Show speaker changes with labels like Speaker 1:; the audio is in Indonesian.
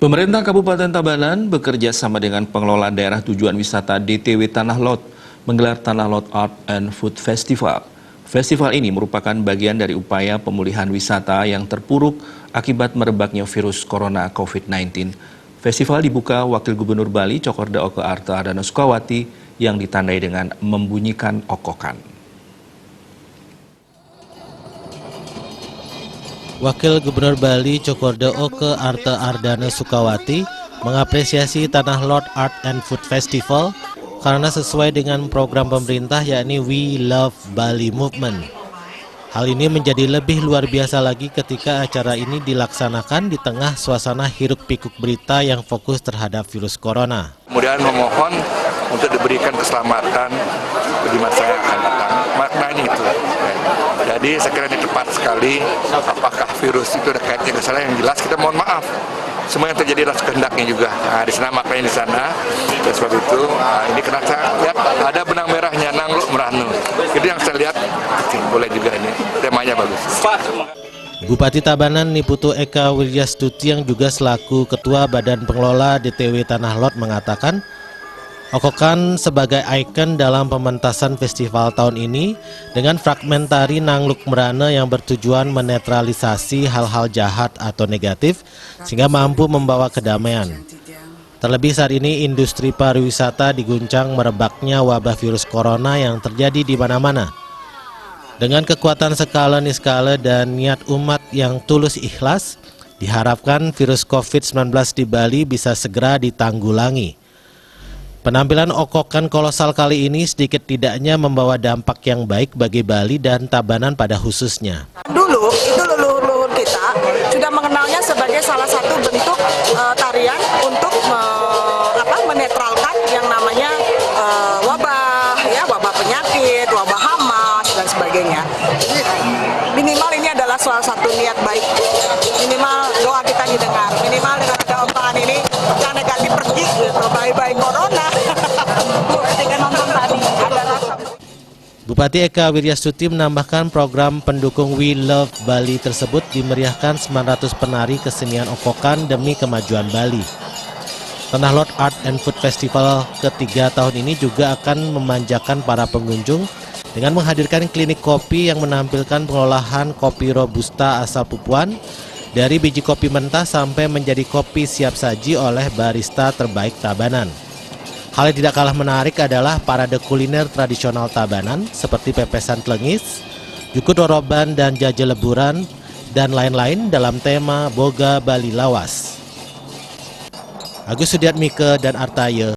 Speaker 1: Pemerintah Kabupaten Tabanan bekerja sama dengan pengelola daerah tujuan wisata DTW Tanah Lot menggelar Tanah Lot Art and Food Festival. Festival ini merupakan bagian dari upaya pemulihan wisata yang terpuruk akibat merebaknya virus corona COVID-19. Festival dibuka Wakil Gubernur Bali Cokorda Oke Arta Ardana Sukawati yang ditandai dengan membunyikan okokan.
Speaker 2: Wakil Gubernur Bali Cokorda Oke Arta Ardana Sukawati mengapresiasi Tanah Lot Art and Food Festival karena sesuai dengan program pemerintah yakni We Love Bali Movement. Hal ini menjadi lebih luar biasa lagi ketika acara ini dilaksanakan di tengah suasana hiruk-pikuk berita yang fokus terhadap virus corona.
Speaker 3: Kemudian memohon untuk diberikan keselamatan di masa yang akan datang. Maknanya itu. Jadi saya kira ini tepat sekali. Apakah virus itu ada kaitannya ke sana, yang jelas kita mohon maaf. Semua yang terjadi adalah kehendaknya juga. Di sana maknanya di sana. Dan sebab itu ini karena saya lihat ada benang merahnya Nangluk Meranu. Itu yang saya lihat. Boleh juga ini temanya bagus.
Speaker 2: Bupati Tabanan Niputu Eka Wiryastuti yang juga selaku Ketua Badan Pengelola DTW Tanah Lot mengatakan, okokan sebagai ikon dalam pementasan festival tahun ini dengan fragmentari Nangluk Merana yang bertujuan menetralisasi hal-hal jahat atau negatif sehingga mampu membawa kedamaian. Terlebih saat ini industri pariwisata diguncang merebaknya wabah virus corona yang terjadi di mana-mana. Dengan kekuatan skala niskala dan niat umat yang tulus ikhlas, diharapkan virus COVID-19 di Bali bisa segera ditanggulangi. Penampilan okokan kolosal kali ini sedikit tidaknya membawa dampak yang baik bagi Bali dan Tabanan pada khususnya.
Speaker 4: Dulu itu leluhur kita sudah mengenalnya sebagai salah satu bentuk tarian untuk menetralkan yang namanya wabah, wabah penyakit, wabah hama dan sebagainya. Jadi minimal ini adalah salah satu niat baik. Minimal doa kita didengar. Minimal dengan ada omongan ini yang negatif pergi, gitu. Bye-bye corona.
Speaker 2: Bupati Eka Wiryastuti menambahkan program pendukung We Love Bali tersebut dimeriahkan 900 penari kesenian okokan demi kemajuan Bali. Tanah Lot Art and Food Festival ketiga tahun ini juga akan memanjakan para pengunjung dengan menghadirkan klinik kopi yang menampilkan pengolahan kopi Robusta asal Pupuan dari biji kopi mentah sampai menjadi kopi siap saji oleh barista terbaik Tabanan. Hal yang tidak kalah menarik adalah parade kuliner tradisional Tabanan seperti pepesan tlengis, jukut oroban dan jajal leburan, dan lain-lain dalam tema Boga Bali Lawas. Agus Sudiatmike dan Artaye.